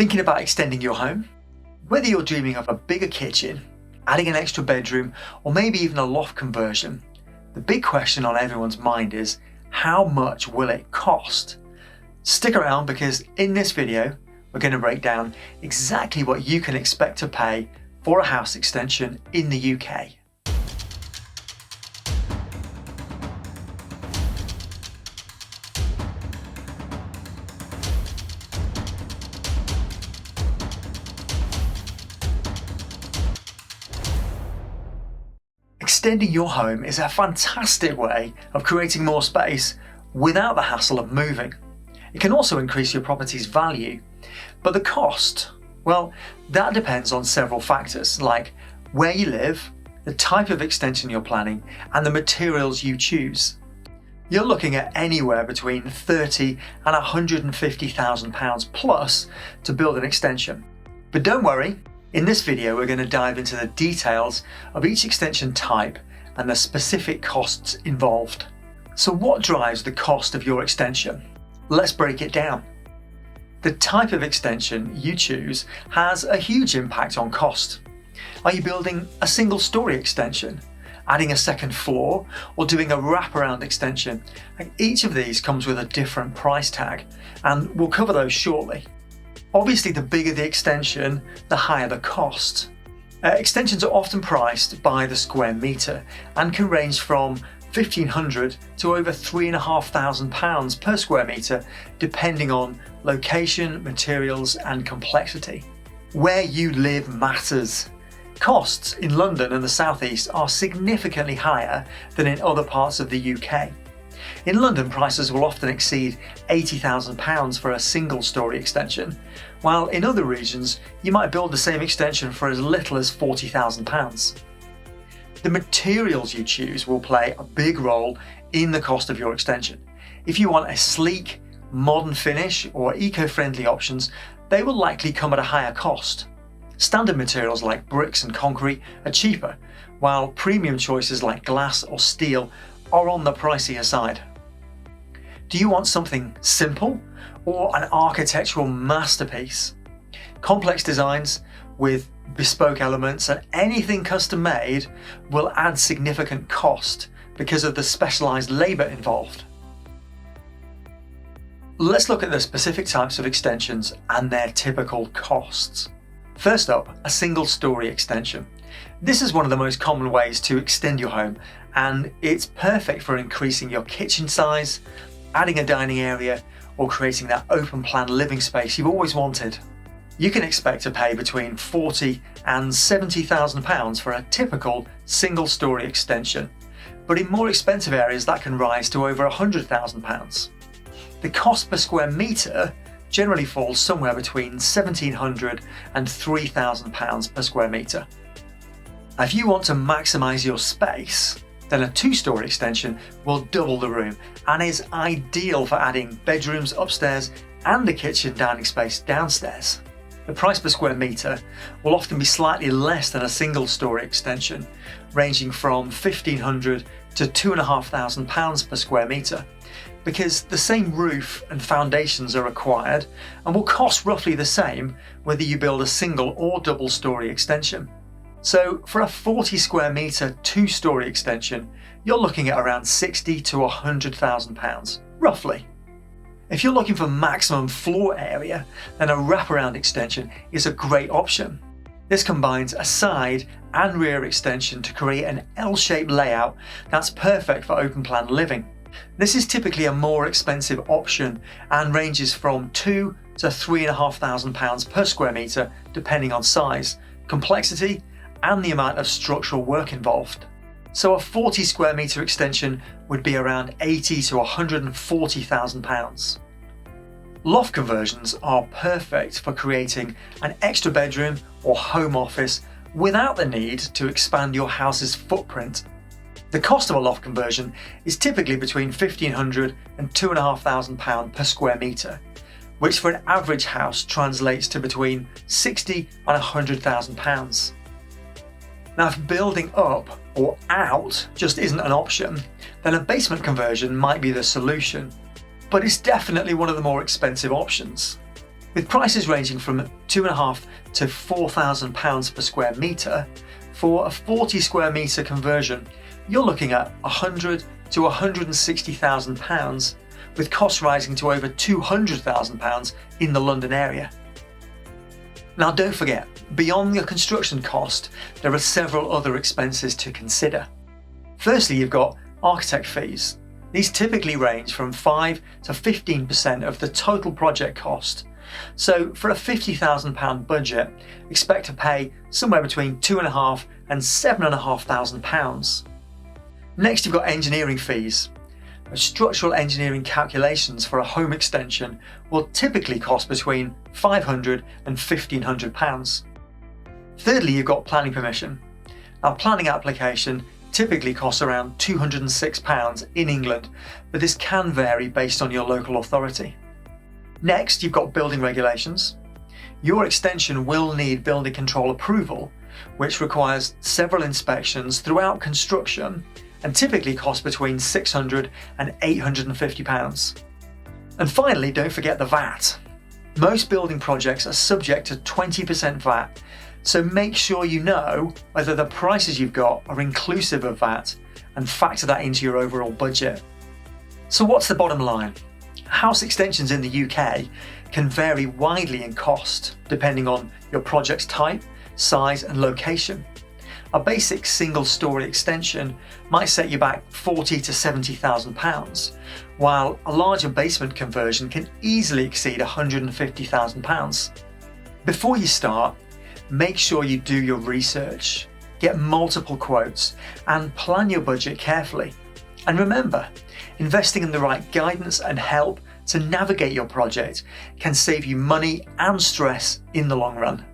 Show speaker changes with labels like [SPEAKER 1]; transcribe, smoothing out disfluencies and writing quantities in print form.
[SPEAKER 1] Thinking about extending your home? Whether you're dreaming of a bigger kitchen, adding an extra bedroom, or maybe even a loft conversion, the big question on everyone's mind is, how much will it cost? Stick around because in this video, we're going to break down exactly what you can expect to pay for a house extension in the UK. Extending your home is a fantastic way of creating more space without the hassle of moving. It can also increase your property's value, but the cost, well, that depends on several factors like where you live, the type of extension you're planning, and the materials you choose. You're looking at anywhere between £30,000 and £150,000 plus to build an extension. But don't worry, in this video we're going to dive into the details of each extension type and the specific costs involved. So what drives the cost of your extension? Let's break it down. The type of extension you choose has a huge impact on cost. Are you building a single story extension, adding a second floor, or doing a wraparound extension? Each of these comes with a different price tag, and we'll cover those shortly. Obviously, the bigger the extension, the higher the cost. Extensions are often priced by the square metre and can range from £1,500 to over £3,500 per square metre, depending on location, materials, and complexity. Where you live matters. Costs in London and the South East are significantly higher than in other parts of the UK. In London, prices will often exceed £80,000 for a single-storey extension, while in other regions you might build the same extension for as little as £40,000. The materials you choose will play a big role in the cost of your extension. If you want a sleek, modern finish or eco-friendly options, they will likely come at a higher cost. Standard materials like bricks and concrete are cheaper, while premium choices like glass or steel are on the pricier side. Do you want something simple or an architectural masterpiece? Complex designs with bespoke elements and anything custom made will add significant cost because of the specialised labour involved. Let's look at the specific types of extensions and their typical costs. First up, a single story extension. This is one of the most common ways to extend your home, and it's perfect for increasing your kitchen size, adding a dining area, or creating that open plan living space you've always wanted. You can expect to pay between £40,000 and £70,000 for a typical single story extension, but in more expensive areas that can rise to over £100,000. The cost per square metre generally falls somewhere between £1,700 and £3,000 per square metre. If you want to maximise your space, then a two-storey extension will double the room and is ideal for adding bedrooms upstairs and a kitchen dining space downstairs. The price per square metre will often be slightly less than a single-storey extension, ranging from £1,500 to £2,500 per square metre, because the same roof and foundations are required and will cost roughly the same whether you build a single or double-storey extension. So for a 40 square metre two-storey extension, you're looking at around £60,000 to £100,000, roughly. If you're looking for maximum floor area, then a wraparound extension is a great option. This combines a side and rear extension to create an L-shaped layout that's perfect for open plan living. This is typically a more expensive option and ranges from £2,000 to £3,500 per square metre, depending on size, complexity, and the amount of structural work involved. So a 40 square metre extension would be around £80,000 to £140,000. Loft conversions are perfect for creating an extra bedroom or home office without the need to expand your house's footprint. The cost of a loft conversion is typically between £1,500 and £2,500 per square metre, which for an average house translates to between £60,000 and £100,000. Now, if building up or out just isn't an option, then a basement conversion might be the solution, but it's definitely one of the more expensive options. With prices ranging from £2,500 to £4,000 per square metre, for a 40 square metre conversion, you're looking at £100,000 to £160,000, with costs rising to over £200,000 in the London area. Now don't forget, beyond the construction cost, there are several other expenses to consider. Firstly, you've got architect fees. These typically range from 5 to 15% of the total project cost. So for a £50,000 budget, expect to pay somewhere between £2,500 and £7,500. Next, you've got engineering fees. Structural engineering calculations for a home extension will typically cost between £500 and £1,500. Thirdly, you've got planning permission. Now, planning application typically costs around £206 in England, but this can vary based on your local authority. Next, you've got building regulations. Your extension will need building control approval, which requires several inspections throughout construction and typically costs between £600 and £850. And finally, don't forget the VAT. Most building projects are subject to 20% VAT, so make sure you know whether the prices you've got are inclusive of VAT and factor that into your overall budget. So what's the bottom line? House extensions in the UK can vary widely in cost depending on your project's type, size and location. A basic single-storey extension might set you back £40,000 to £70,000, while a larger basement conversion can easily exceed £150,000. Before you start, make sure you do your research, get multiple quotes, and plan your budget carefully. And remember, investing in the right guidance and help to navigate your project can save you money and stress in the long run.